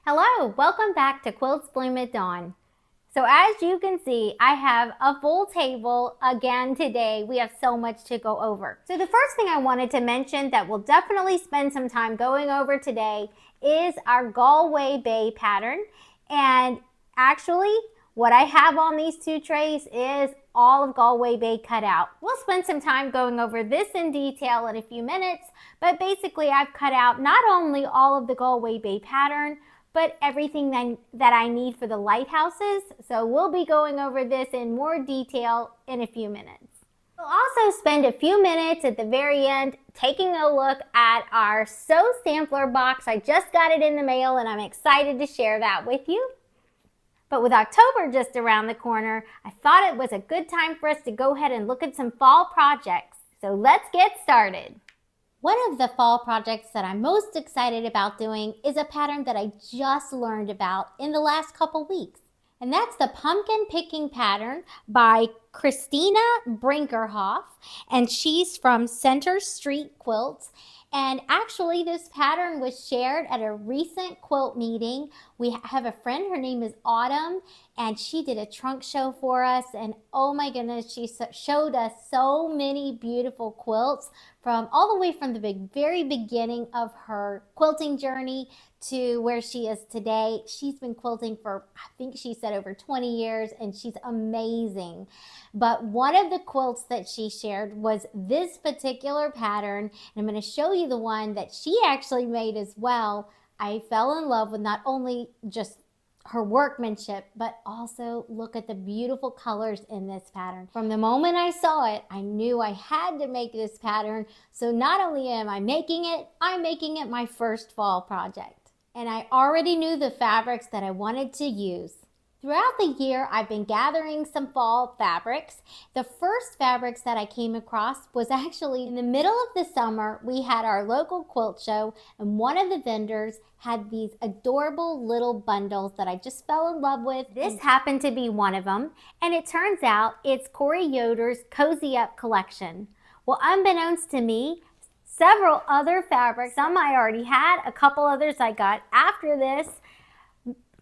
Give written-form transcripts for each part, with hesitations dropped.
Hello, welcome back to Quilts Bloom at Dawn. So as you can see, I have a full table again today. We have so much to go over. So the first thing I wanted to mention that we'll definitely spend some time going over today is our Galway Bay pattern. And actually, what I have on these two trays is all of Galway Bay cut out. We'll spend some time going over this in detail in a few minutes, but basically I've cut out not only all of the Galway Bay pattern, but everything that I need for the lighthouses. So we'll be going over this in more detail in a few minutes. We'll also spend a few minutes at the very end taking a look at our Sew Sampler box. I just got it in the mail and I'm excited to share that with you. But with October just around the corner, I thought it was a good time for us to go ahead and look at some fall projects. So let's get started. One of the fall projects that I'm most excited about doing is a pattern that I just learned about in the last couple weeks. And that's the pumpkin picking pattern by Kristina Brinkerhoff. And she's from Center Street Quilts. And actually this pattern was shared at a recent quilt meeting. We have a friend, her name is Autumn, and she did a trunk show for us. And oh my goodness, she showed us so many beautiful quilts from all the way from the very beginning of her quilting journey to where she is today. She's been quilting for, I think she said over 20 years, and she's amazing. But one of the quilts that she shared was this particular pattern, and I'm going to show you the one that she actually made as well. I fell in love with not only just her workmanship, but also look at the beautiful colors in this pattern. From the moment I saw it, I knew I had to make this pattern. So not only am I making it, I'm making it my first fall project. And I already knew the fabrics that I wanted to use. Throughout the year, I've been gathering some fall fabrics. The first fabrics that I came across was actually in the middle of the summer. We had our local quilt show, and one of the vendors had these adorable little bundles that I just fell in love with. This happened to be one of them, and it turns out it's Corey Yoder's Cozy Up collection. Well, unbeknownst to me, several other fabrics, some I already had, a couple others I got after this.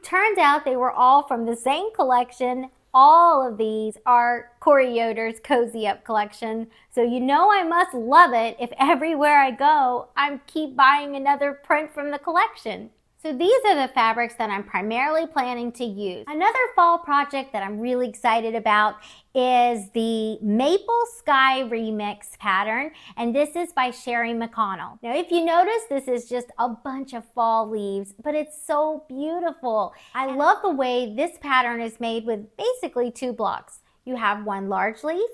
Turns out they were all from the same collection. All of these are Corey Yoder's Cozy Up collection. So you know I must love it if everywhere I go, I keep buying another print from the collection. So these are the fabrics that I'm primarily planning to use. Another fall project that I'm really excited about is the Maple Sky Remix pattern, and this is by Sherry McConnell. Now if you notice, this is just a bunch of fall leaves, but it's so beautiful. I love the way this pattern is made with basically two blocks. You have one large leaf,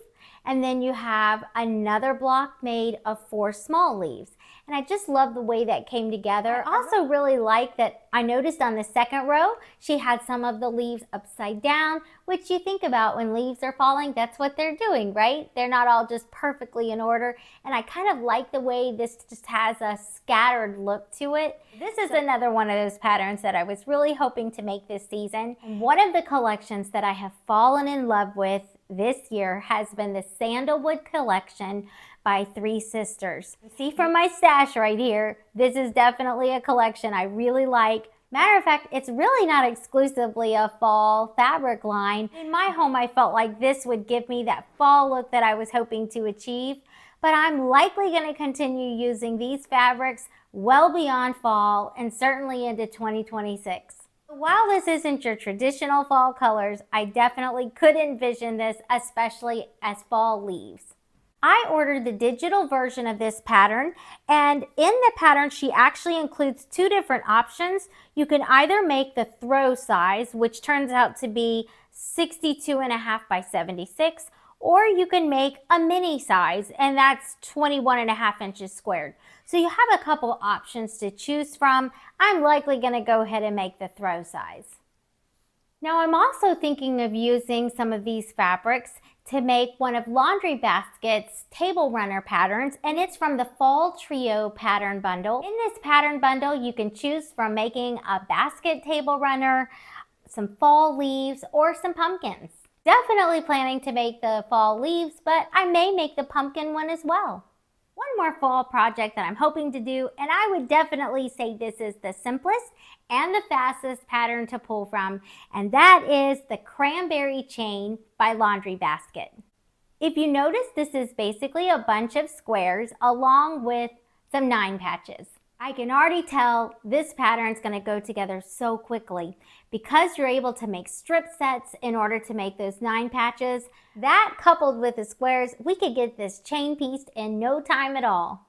and then you have another block made of 4 small leaves. And I just love the way that came together. I also really like that I noticed on the second row, she had some of the leaves upside down, which you think about when leaves are falling, that's what they're doing, right? They're not all just perfectly in order. And I kind of like the way this just has a scattered look to it. This is another one of those patterns that I was really hoping to make this season. And one of the collections that I have fallen in love with this year has been the Sandalwood collection by 3 sisters. See from my stash right here, this is definitely a collection I really like. Matter of fact, it's really not exclusively a fall fabric line. In my home, I felt like this would give me that fall look that I was hoping to achieve, but I'm likely going to continue using these fabrics well beyond fall and certainly into 2026. While this isn't your traditional fall colors, I definitely could envision this, especially as fall leaves. I ordered the digital version of this pattern, and in the pattern she actually includes 2 different options. You can either make the throw size, which turns out to be 62.5 by 76, or you can make a mini size, and that's 21.5 inches squared. So you have a couple options to choose from. I'm likely going to go ahead and make the throw size. Now I'm also thinking of using some of these fabrics to make one of Laundry Basket's table runner patterns, and it's from the Fall Trio pattern bundle. In this pattern bundle, you can choose from making a basket table runner, some fall leaves, or some pumpkins. Definitely planning to make the fall leaves, but I may make the pumpkin one as well. One more fall project that I'm hoping to do, and I would definitely say this is the simplest and the fastest pattern to pull from, and that is the Cranberry Chain by Laundry Basket. If you notice, this is basically a bunch of squares along with some 9 patches. I can already tell this pattern is going to go together so quickly because you're able to make strip sets in order to make those 9 patches. That coupled with the squares, we could get this chain pieced in no time at all.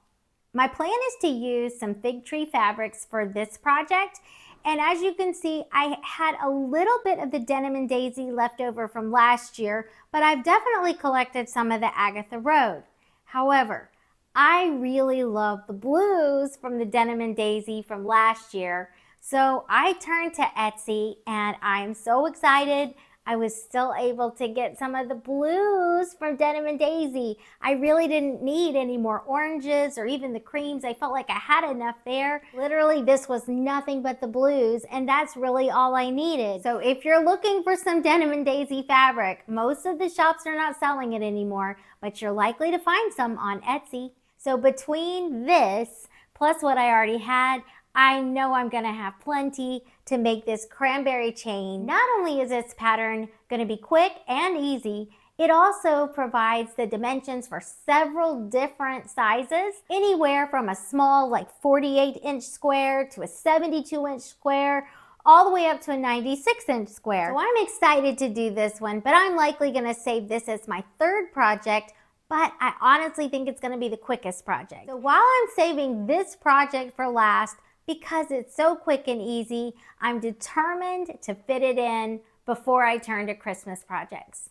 My plan is to use some fig tree fabrics for this project. And as you can see, I had a little bit of the denim and daisy left over from last year, but I've definitely collected some of the Agatha Road. However, I really love the blues from the denim and daisy from last year. So I turned to Etsy and I'm so excited. I was still able to get some of the blues from denim and daisy. I really didn't need any more oranges or even the creams. I felt like I had enough there. Literally, this was nothing but the blues, and that's really all I needed. So if you're looking for some denim and daisy fabric, most of the shops are not selling it anymore, but you're likely to find some on Etsy. So between this plus what I already had, I know I'm gonna have plenty to make this cranberry chain. Not only is this pattern gonna be quick and easy, it also provides the dimensions for several different sizes, anywhere from a small like 48-inch square to a 72-inch square, all the way up to a 96-inch square. So I'm excited to do this one, but I'm likely gonna save this as my 3rd project, but I honestly think it's gonna be the quickest project. So while I'm saving this project for last, because it's so quick and easy, I'm determined to fit it in before I turn to Christmas projects.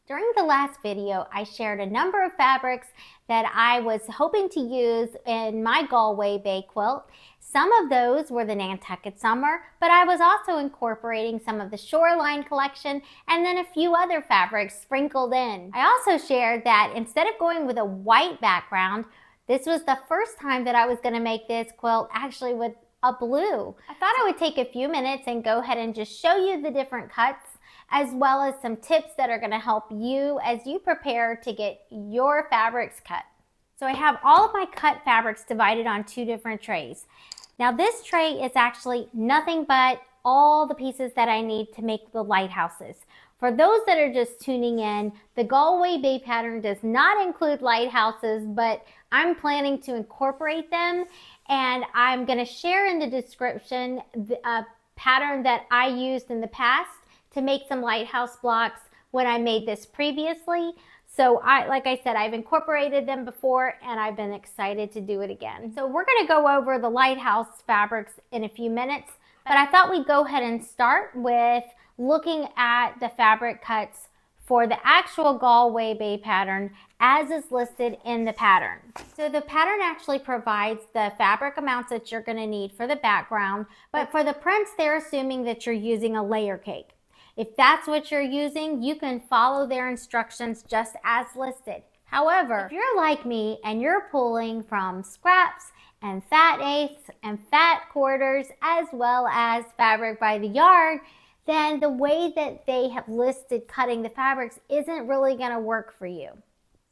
During the last video, I shared a number of fabrics that I was hoping to use in my Galway Bay quilt. Some of those were the Nantucket Summer, but I was also incorporating some of the Shoreline collection and then a few other fabrics sprinkled in. I also shared that instead of going with a white background, this was the first time that I was going to make this quilt actually with a blue. I thought I would take a few minutes and go ahead and just show you the different cuts, as well as some tips that are going to help you as you prepare to get your fabrics cut. So I have all of my cut fabrics divided on 2 different trays. Now this tray is actually nothing but all the pieces that I need to make the lighthouses. For those that are just tuning in, the Galway Bay pattern does not include lighthouses, but I'm planning to incorporate them, and I'm going to share in the description a pattern that I used in the past to make some lighthouse blocks when I made this previously. So like I said, I've incorporated them before and I've been excited to do it again. So we're going to go over the lighthouse fabrics in a few minutes, but I thought we'd go ahead and start with looking at the fabric cuts for the actual Galway Bay pattern as is listed in the pattern. So the pattern actually provides the fabric amounts that you're going to need for the background, but for the prints, they're assuming that you're using a layer cake. If that's what you're using, you can follow their instructions just as listed. However, if you're like me and you're pulling from scraps and fat eighths and fat quarters as well as fabric by the yard, then the way that they have listed cutting the fabrics isn't really going to work for you.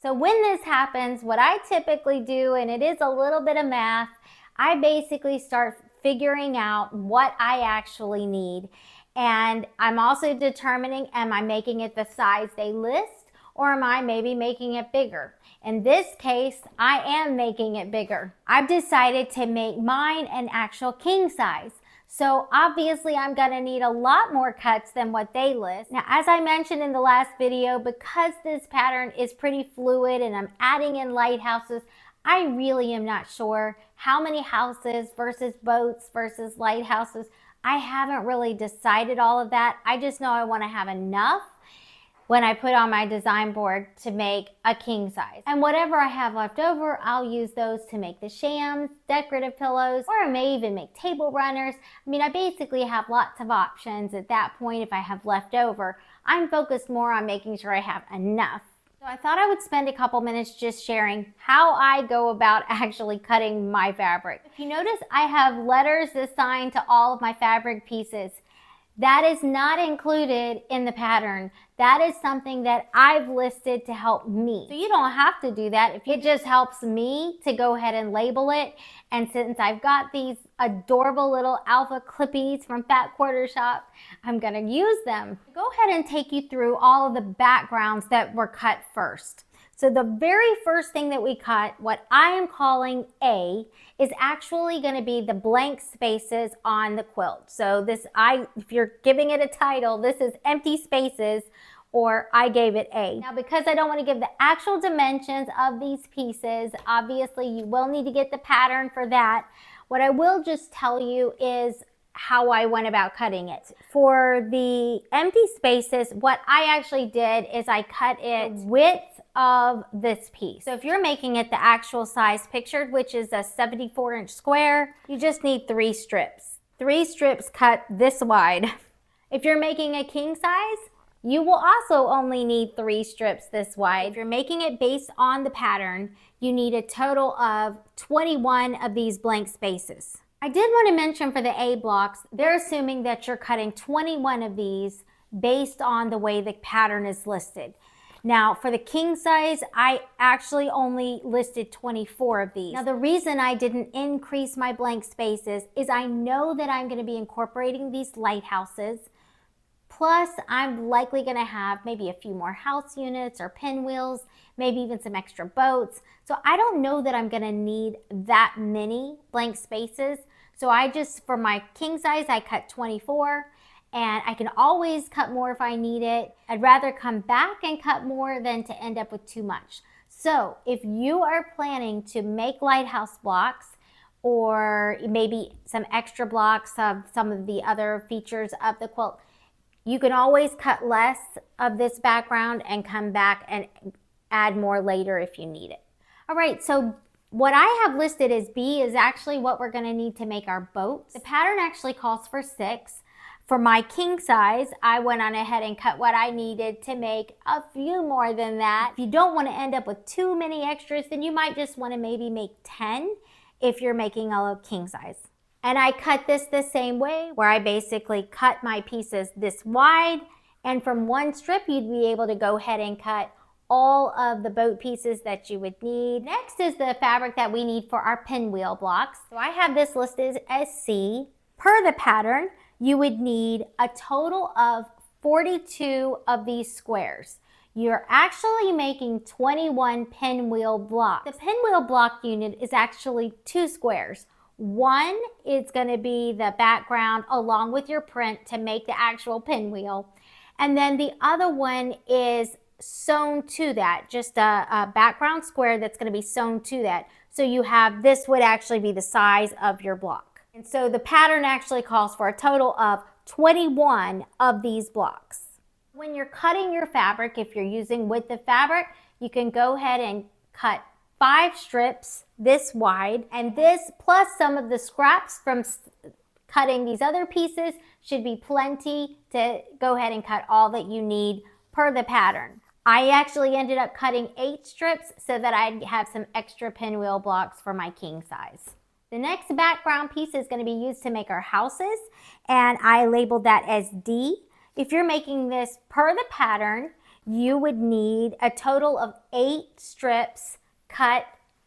So when this happens, what I typically do, and it is a little bit of math, I basically start figuring out what I actually need. And I'm also determining, am I making it the size they list, or am I maybe making it bigger? In this case, I am making it bigger. I've decided to make mine an actual king size. So obviously I'm gonna need a lot more cuts than what they list. Now, as I mentioned in the last video, because this pattern is pretty fluid and I'm adding in lighthouses, I really am not sure how many houses versus boats versus lighthouses. I haven't really decided all of that. I just know I wanna have enough when I put on my design board to make a king size. And whatever I have left over, I'll use those to make the shams, decorative pillows, or I may even make table runners. I mean, I basically have lots of options at that point if I have left over. I'm focused more on making sure I have enough. So I thought I would spend a couple minutes just sharing how I go about actually cutting my fabric. If you notice, I have letters assigned to all of my fabric pieces. That is not included in the pattern. That is something that I've listed to help me. So you don't have to do that. If it just helps me to go ahead and label it. And since I've got these adorable little alpha clippies from Fat Quarter Shop, I'm gonna use them. Go ahead and take you through all of the backgrounds that were cut first. So the very first thing that we cut, what I am calling A, is actually going to be the blank spaces on the quilt. So this, if you're giving it a title, this is empty spaces, or I gave it A. Now, because I don't want to give the actual dimensions of these pieces, obviously you will need to get the pattern for that. What I will just tell you is how I went about cutting it. For the empty spaces, what I actually did is I cut it width of this piece. So if you're making it the actual size pictured, which is a 74-inch square, you just need 3 strips. 3 strips cut this wide. If you're making a king size, you will also only need 3 strips this wide. If you're making it based on the pattern, you need a total of 21 of these blank spaces. I did want to mention for the A blocks, they're assuming that you're cutting 21 of these based on the way the pattern is listed. Now, for the king size, I actually only listed 24 of these. Now, the reason I didn't increase my blank spaces is I know that I'm going to be incorporating these lighthouses. Plus, I'm likely going to have maybe a few more house units or pinwheels, maybe even some extra boats. So I don't know that I'm going to need that many blank spaces. So for my king size, I cut 24. And I can always cut more if I need it. I'd rather come back and cut more than to end up with too much. So if you are planning to make lighthouse blocks, or maybe some extra blocks of some of the other features of the quilt, you can always cut less of this background and come back and add more later if you need it. All right, so what I have listed as B is actually what we're going to need to make our boats. The pattern actually calls for 6. For my king size, I went on ahead and cut what I needed to make a few more than that. If you don't want to end up with too many extras, then you might just want to maybe make 10 if you're making a king size. And I cut this the same way, where I basically cut my pieces this wide, and from one strip you'd be able to go ahead and cut all of the boat pieces that you would need. Next is the fabric that we need for our pinwheel blocks. So I have this listed as C. Per the pattern, you would need a total of 42 of these squares. You're actually making 21 pinwheel blocks. The pinwheel block unit is actually 2 squares. One is going to be the background along with your print to make the actual pinwheel. And then the other one is sewn to that, just a background square that's going to be sewn to that. So you have, this would actually be the size of your block. And so the pattern actually calls for a total of 21 of these blocks. When you're cutting your fabric, if you're using width of fabric, you can go ahead and cut 5 strips this wide, and this plus some of the scraps from cutting these other pieces should be plenty to go ahead and cut all that you need per the pattern. I actually ended up cutting 8 strips so that I'd have some extra pinwheel blocks for my king size. The next background piece is going to be used to make our houses, and I labeled that as D. If you're making this per the pattern, you would need a total of 8 strips cut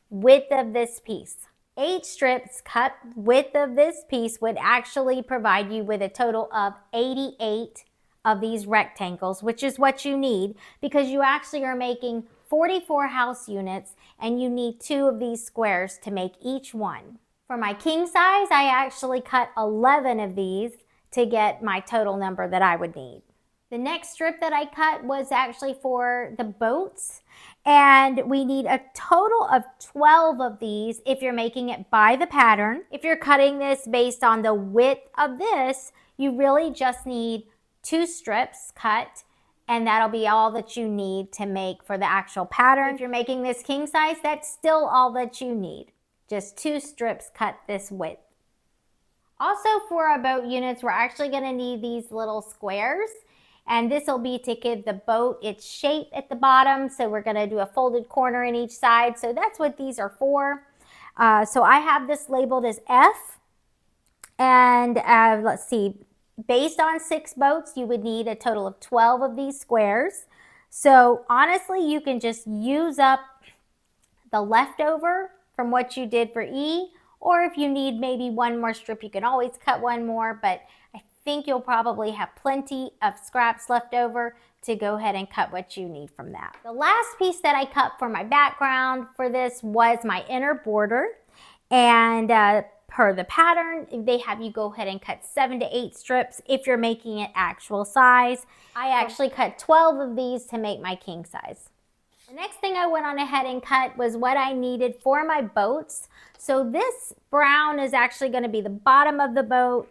width of this piece. 8 strips cut width of this piece would actually provide you with a total of 88 of these rectangles, which is what you need because you actually are making 44 house units and you need 2 of these squares to make each one. For my king size, I actually cut 11 of these to get my total number that I would need. The next strip that I cut was actually for the boats, and we need a total of 12 of these if you're making it by the pattern. If you're cutting this based on the width of this, you really just need 2 strips cut, and that'll be all that you need to make for the actual pattern. If you're making this king size, that's still all that you need. Just 2 strips cut this width. Also for our boat units, we're actually going to need these little squares, and this will be to give the boat its shape at the bottom. So we're going to do a folded corner in each side. So that's what these are for. So I have this labeled as F, and let's see, based on 6 boats, you would need a total of 12 of these squares. So honestly, you can just use up the leftover from what you did for E, or if you need maybe one more strip, you can always cut one more, but I think you'll probably have plenty of scraps left over to go ahead and cut what you need from that. The last piece that I cut for my background for this was my inner border, and per the pattern, they have you go ahead and cut 7 to 8 strips if you're making it actual size. I actually cut 12 of these to make my king size. The next thing I went on ahead and cut was what I needed for my boats. So this brown is actually going to be the bottom of the boat,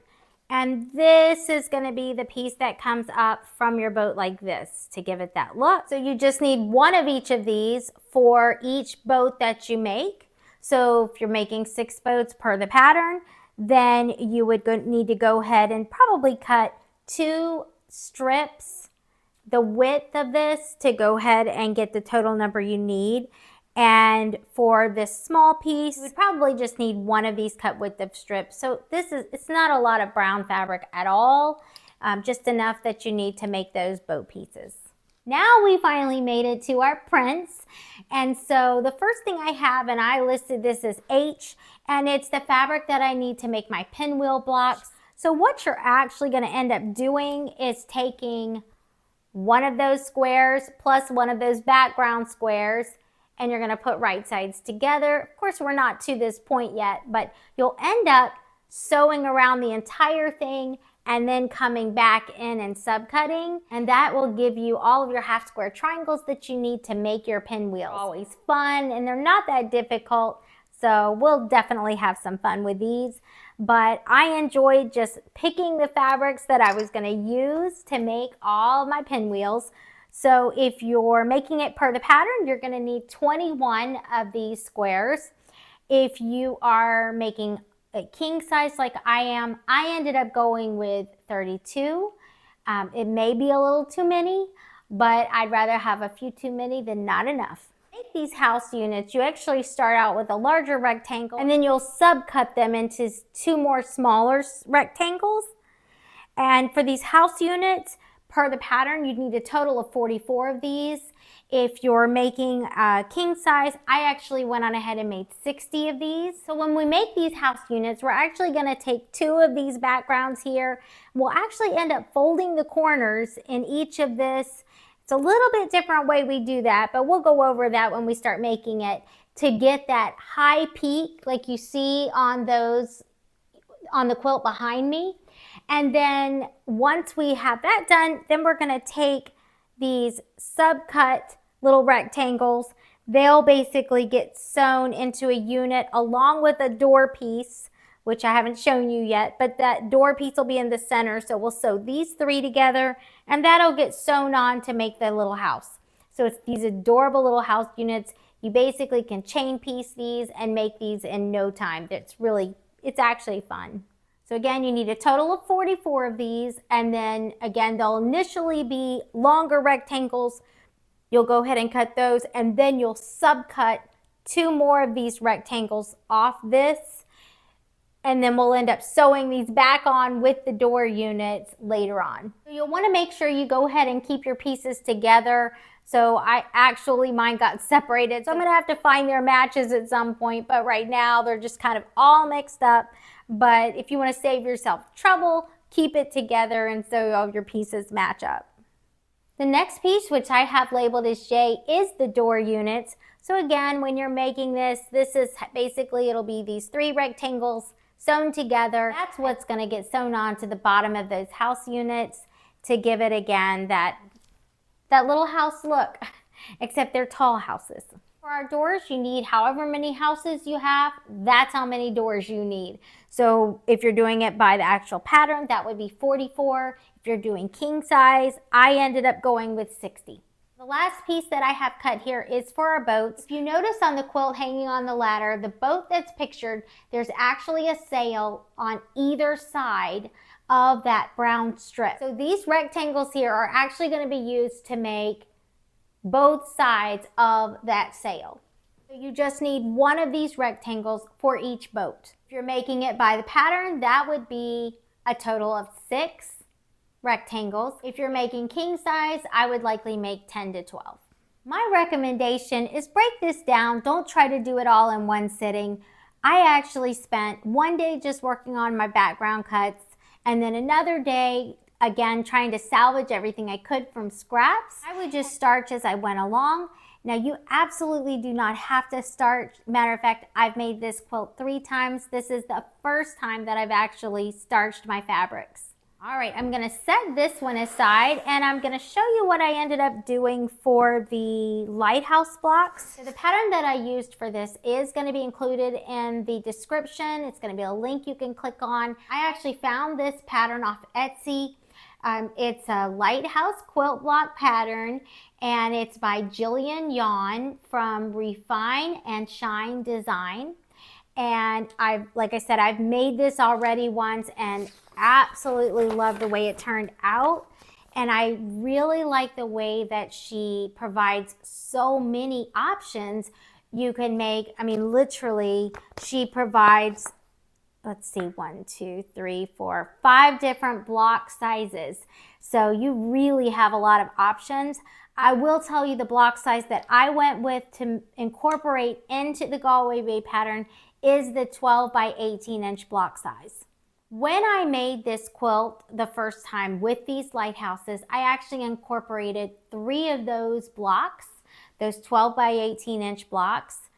and this is going to be the piece that comes up from your boat like this to give it that look. So you just need one of each of these for each boat that you make. So if you're making 6 boats per the pattern, then you would need to go ahead and probably cut 2 strips the width of this to go ahead and get the total number you need. And for this small piece, you would probably just need one of these cut width of strips. So it's not a lot of brown fabric at all, just enough that you need to make those boat pieces. Now we finally made it to our prints. And so the first thing I have, and I listed this as H, and it's the fabric that I need to make my pinwheel blocks. So what you're actually going to end up doing is taking one of those squares plus one of those background squares, and you're going to put right sides together. Of course, we're not to this point yet, but you'll end up sewing around the entire thing and then coming back in and subcutting, and that will give you all of your half square triangles that you need to make your pinwheels. Always fun, and they're not that difficult, so we'll definitely have some fun with these. But I enjoyed just picking the fabrics that I was going to use to make all of my pinwheels. So if you're making it per the pattern, you're going to need 21 of these squares. If you are making a king size like I am, I ended up going with 32. It may be a little too many, but I'd rather have a few too many than not enough. Make these house units, you actually start out with a larger rectangle, and then you'll subcut them into 2 more smaller rectangles. And for these house units, per the pattern, you'd need a total of 44 of these. If you're making a king size, I actually went on ahead and made 60 of these. So when we make these house units, we're actually going to take 2 of these backgrounds here. We'll actually end up folding the corners in each of this. It's a little bit different way we do that, but we'll go over that when we start making it to get that high peak like you see on those on the quilt behind me. And then once we have that done, then we're going to take these subcut little rectangles. They'll basically get sewn into a unit along with a door piece, which I haven't shown you yet, but that door piece will be in the center. So we'll sew these 3 together, and that'll get sewn on to make the little house. So it's these adorable little house units. You basically can chain piece these and make these in no time. It's actually fun. So again, you need a total of 44 of these, and then again, they'll initially be longer rectangles. You'll go ahead and cut those, and then you'll subcut 2 more of these rectangles off this, and then we'll end up sewing these back on with the door units later on. So you'll want to make sure you go ahead and keep your pieces together. So mine got separated, so I'm going to have to find their matches at some point, but right now they're just kind of all mixed up. But if you want to save yourself trouble, keep it together and so all your pieces match up. The next piece, which I have labeled as J, is the door units. So again, when you're making this is basically, it'll be these 3 rectangles sewn together. That's what's going to get sewn onto the bottom of those house units to give it, again, that little house look, except they're tall houses. For our doors, you need however many houses you have, that's how many doors you need. So if you're doing it by the actual pattern, that would be 44. If you're doing king size, I ended up going with 60. The last piece that I have cut here is for our boats. If you notice on the quilt hanging on the ladder, the boat that's pictured, there's actually a sail on either side of that brown strip. So these rectangles here are actually going to be used to make both sides of that sail. So you just need one of these rectangles for each boat. If you're making it by the pattern, that would be a total of 6 rectangles. If you're making king size, I would likely make 10 to 12. My recommendation is break this down. Don't try to do it all in one sitting. I actually spent one day just working on my background cuts, and then another day again trying to salvage everything I could from scraps. I would just starch as I went along. Now you absolutely do not have to starch. Matter of fact, I've made this quilt 3 times. This is the first time that I've actually starched my fabrics. All right, I'm gonna set this one aside and I'm gonna show you what I ended up doing for the Lighthouse blocks. So the pattern that I used for this is gonna be included in the description. It's gonna be a link you can click on. I actually found this pattern off Etsy. It's a Lighthouse quilt block pattern, and it's by Jillian Yawn from Refine and Shine Design. And like I said, I've made this already once and absolutely love the way it turned out. And I really like the way that she provides so many options you can make. I mean, literally, she provides, let's see, 1, 2, 3, 4, 5 different block sizes. So you really have a lot of options. I will tell you the block size that I went with to incorporate into the Galway Bay pattern is the 12 by 18 inch block size. When I made this quilt the first time with these lighthouses, I actually incorporated 3 of those blocks, those 12 by 18 inch blocks,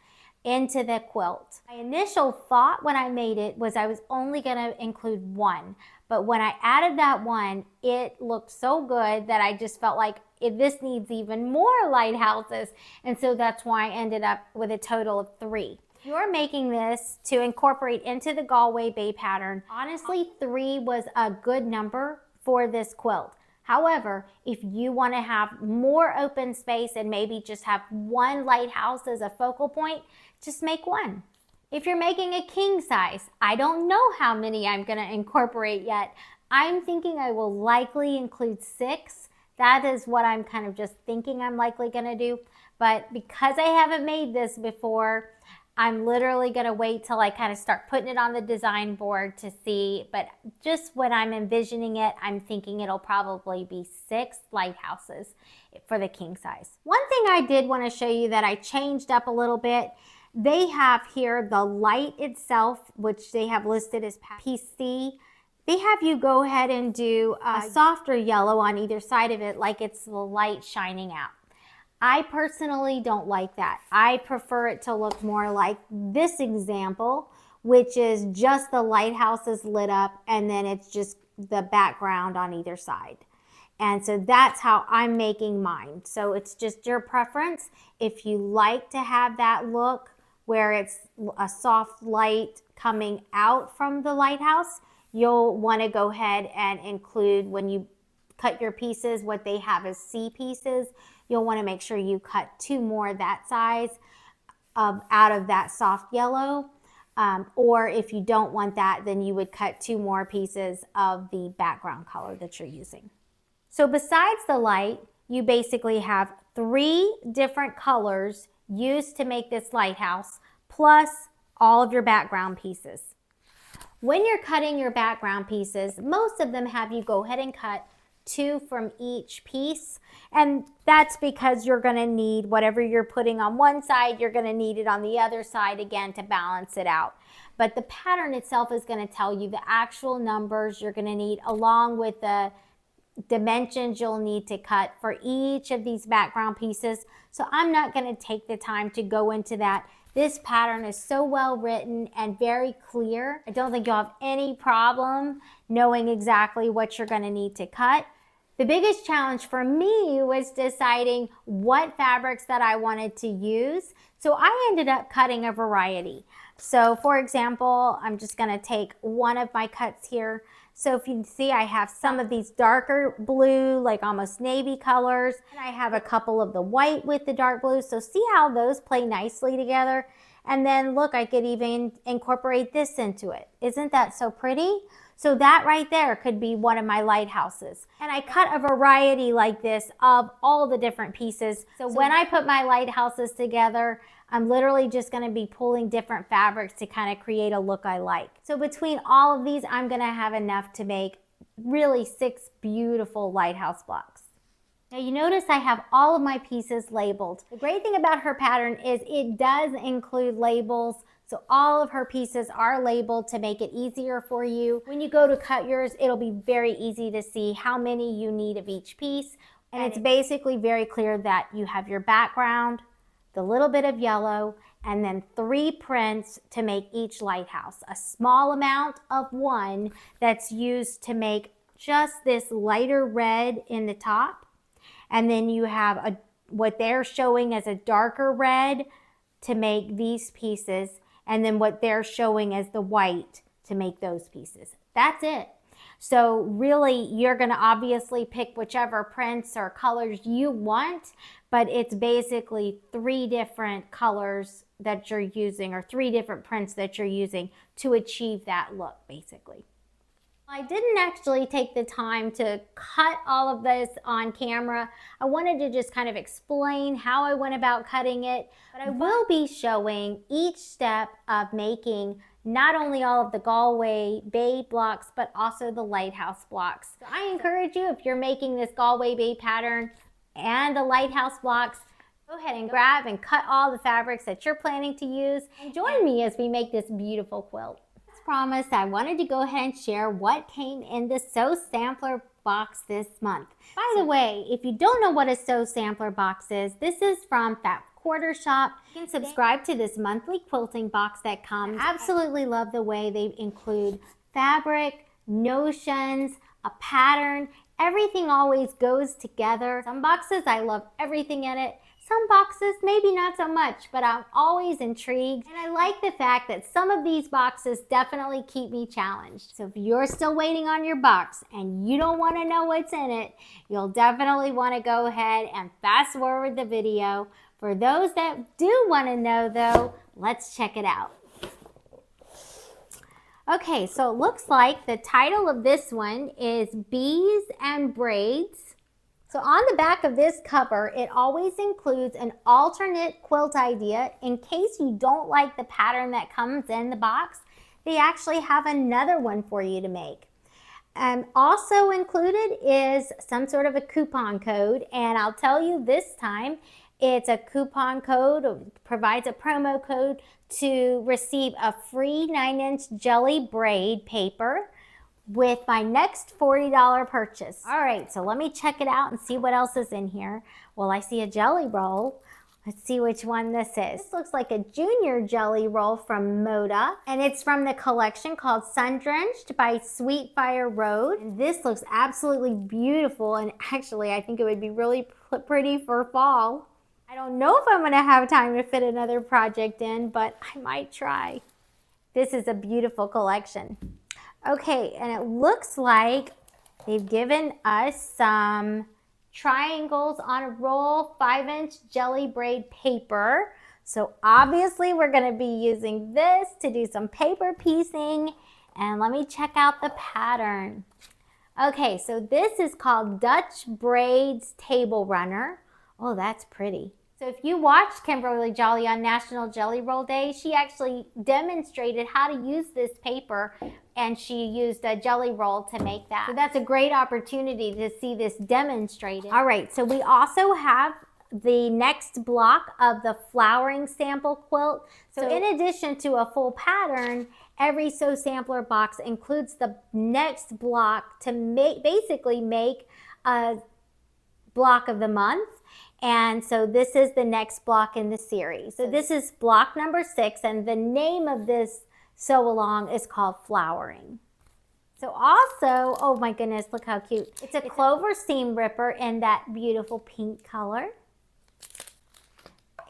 into the quilt. My initial thought when I made it was I was only gonna include 1, but when I added that 1, it looked so good that I just felt like this needs even more lighthouses, and so that's why I ended up with a total of 3. If you're making this to incorporate into the Galway Bay pattern, honestly 3 was a good number for this quilt. However, if you want to have more open space and maybe just have 1 lighthouse as a focal point, just make 1. If you're making a king size, I don't know how many I'm going to incorporate yet. I'm thinking I will likely include 6. That is what I'm kind of just thinking I'm likely going to do. But because I haven't made this before, I'm literally going to wait till I kind of start putting it on the design board to see. But just when I'm envisioning it, I'm thinking it'll probably be 6 lighthouses for the king size. One thing I did want to show you that I changed up a little bit. They have here the light itself, which they have listed as PC. They have you go ahead and do a softer yellow on either side of it, like it's the light shining out. I personally don't like that. I prefer it to look more like this example, which is just the lighthouses lit up and then it's just the background on either side. And so that's how I'm making mine. So it's just your preference. If you like to have that look where it's a soft light coming out from the lighthouse, you'll want to go ahead and include, when you cut your pieces, what they have as C pieces. You'll want to make sure you cut 2 more that size out of that soft yellow. Or if you don't want that, then you would cut 2 more pieces of the background color that you're using. So besides the light, you basically have 3 different colors used to make this lighthouse, plus all of your background pieces. When you're cutting your background pieces, most of them have you go ahead and cut 2 from each piece, and that's because you're going to need whatever you're putting on one side, you're going to need it on the other side again to balance it out. But the pattern itself is going to tell you the actual numbers you're going to need, along with the dimensions you'll need to cut for each of these background pieces. So I'm not going to take the time to go into that. This pattern is so well written and very clear. I don't think you'll have any problem knowing exactly what you're going to need to cut. The biggest challenge for me was deciding what fabrics that I wanted to use. So I ended up cutting a variety. So for example, I'm just going to take one of my cuts here. So if you can see, I have some of these darker blue, like almost navy colors. And I have a couple of the white with the dark blue. So see how those play nicely together? And then look, I could even incorporate this into it. Isn't that so pretty? So that right there could be one of my lighthouses. And I cut a variety like this of all the different pieces. So when I put my lighthouses together, I'm literally just going to be pulling different fabrics to kind of create a look I like. So between all of these, I'm going to have enough to make really 6 beautiful lighthouse blocks. Now you notice I have all of my pieces labeled. The great thing about her pattern is it does include labels, so all of her pieces are labeled to make it easier for you. When you go to cut yours, it'll be very easy to see how many you need of each piece. And it's basically very clear that you have your background, the little bit of yellow, and then 3 prints to make each lighthouse. A small amount of one that's used to make just this lighter red in the top. And then you have what they're showing as a darker red to make these pieces. And then what they're showing as the white to make those pieces. That's it. So really, you're going to obviously pick whichever prints or colors you want, but it's basically 3 different colors that you're using, or 3 different prints that you're using to achieve that look, basically. I didn't actually take the time to cut all of this on camera. I wanted to just kind of explain how I went about cutting it, but I will be showing each step of making not only all of the Galway Bay blocks, but also the lighthouse blocks. So I encourage you, if you're making this Galway Bay pattern and the lighthouse blocks, go ahead and grab and cut all the fabrics that you're planning to use, and join me as we make this beautiful quilt. As promised, I wanted to go ahead and share what came in the Sew Sampler box this month. By the way, if you don't know what a Sew Sampler box is, this is from Fat Quarter Shop. You can subscribe to this monthly quilting box that comes. I absolutely love the way they include fabric, notions, a pattern. Everything always goes together. Some boxes, I love everything in it. Some boxes, maybe not so much, but I'm always intrigued. And I like the fact that some of these boxes definitely keep me challenged. So if you're still waiting on your box and you don't want to know what's in it, you'll definitely want to go ahead and fast forward the video. For those that do want to know though, let's check it out. Okay, so it looks like the title of this one is Bees and Braids. So on the back of this cover, it always includes an alternate quilt idea. In case you don't like the pattern that comes in the box, they actually have another one for you to make. Also included is some sort of a coupon code, and I'll tell you this time, it's a coupon code, provides a promo code to receive a free 9-inch jelly braid paper with my next $40 purchase. All right, so let me check it out and see what else is in here. Well, I see a jelly roll. Let's see which one this is. This looks like a junior jelly roll from Moda, and it's from the collection called Sun Drenched by Sweet Fire Road. And this looks absolutely beautiful, and actually I think it would be really pretty for fall. I don't know if I'm gonna have time to fit another project in, but I might try. This is a beautiful collection. Okay, and it looks like they've given us some triangles on a roll, 5-inch jelly braid paper. So obviously we're gonna be using this to do some paper piecing, and let me check out the pattern. Okay, so this is called Dutch Braids Table Runner. Oh, that's pretty. So if you watched Kimberly Jolly on National Jelly Roll Day, she actually demonstrated how to use this paper, and she used a jelly roll to make that. So that's a great opportunity to see this demonstrated. All right, so we also have the next block of the flowering sample quilt. So in addition to a full pattern, every Sew Sampler box includes the next block to basically make a block of the month. And so this is the next block in the series. So this is block number 6, and the name of this sew along is called Flowering. So also, oh my goodness, look how cute. It's a clover seam ripper in that beautiful pink color.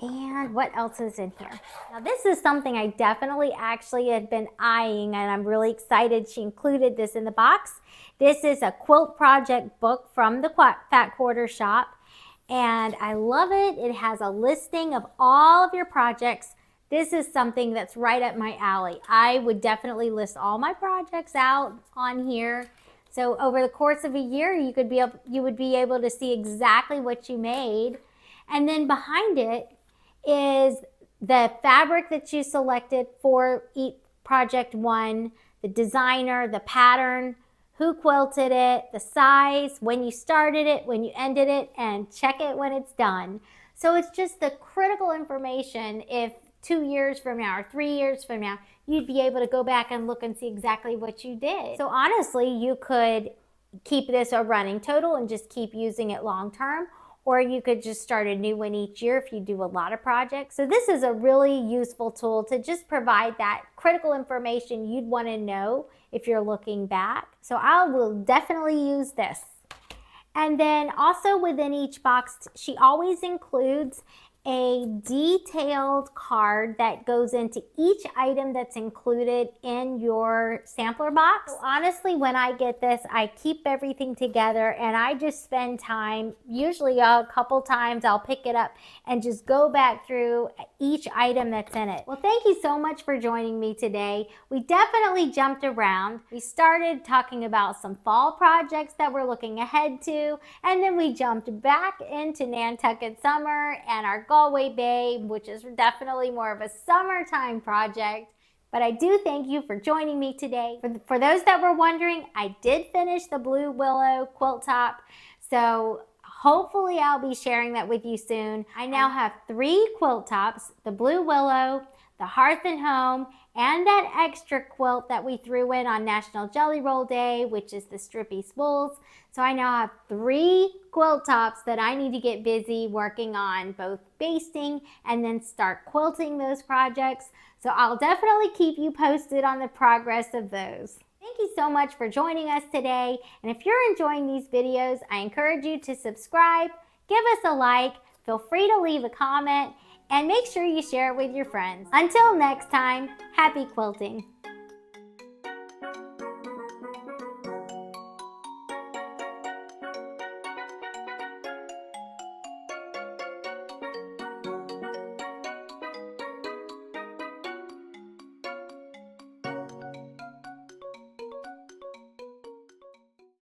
And what else is in here? Now this is something I definitely actually had been eyeing, and I'm really excited she included this in the box. This is a quilt project book from the Fat Quarter Shop. And I love it. It has a listing of all of your projects. This is something that's right up my alley. I would definitely list all my projects out on here. So over the course of a year, you would be able to see exactly what you made. And then behind it is the fabric that you selected for each project one, the designer, the pattern, who quilted it, the size, when you started it, when you ended it, and check it when it's done. So it's just the critical information if 2 years from now or 3 years from now, you'd be able to go back and look and see exactly what you did. So honestly, you could keep this a running total and just keep using it long term, or you could just start a new one each year if you do a lot of projects. So this is a really useful tool to just provide that critical information you'd want to know if you're looking back. So I will definitely use this. And then also within each box, she always includes a detailed card that goes into each item that's included in your sampler box. So honestly, when I get this, I keep everything together and I just spend time, usually a couple times I'll pick it up and just go back through each item that's in it. Well, thank you so much for joining me today. We definitely jumped around. We started talking about some fall projects that we're looking ahead to, and then we jumped back into Nantucket summer and our Galway Bay, which is definitely more of a summertime project. But I do thank you for joining me today. For those that were wondering, I did finish the Blue Willow quilt top. So hopefully I'll be sharing that with you soon. I now have 3 quilt tops, the Blue Willow, the Hearth and Home, and that extra quilt that we threw in on National Jelly Roll Day, which is the Strippy Spools. So I now have 3 quilt tops that I need to get busy working on, both basting and then start quilting those projects. So I'll definitely keep you posted on the progress of those. Thank you so much for joining us today. And if you're enjoying these videos, I encourage you to subscribe, give us a like, feel free to leave a comment, and make sure you share it with your friends. Until next time, happy quilting.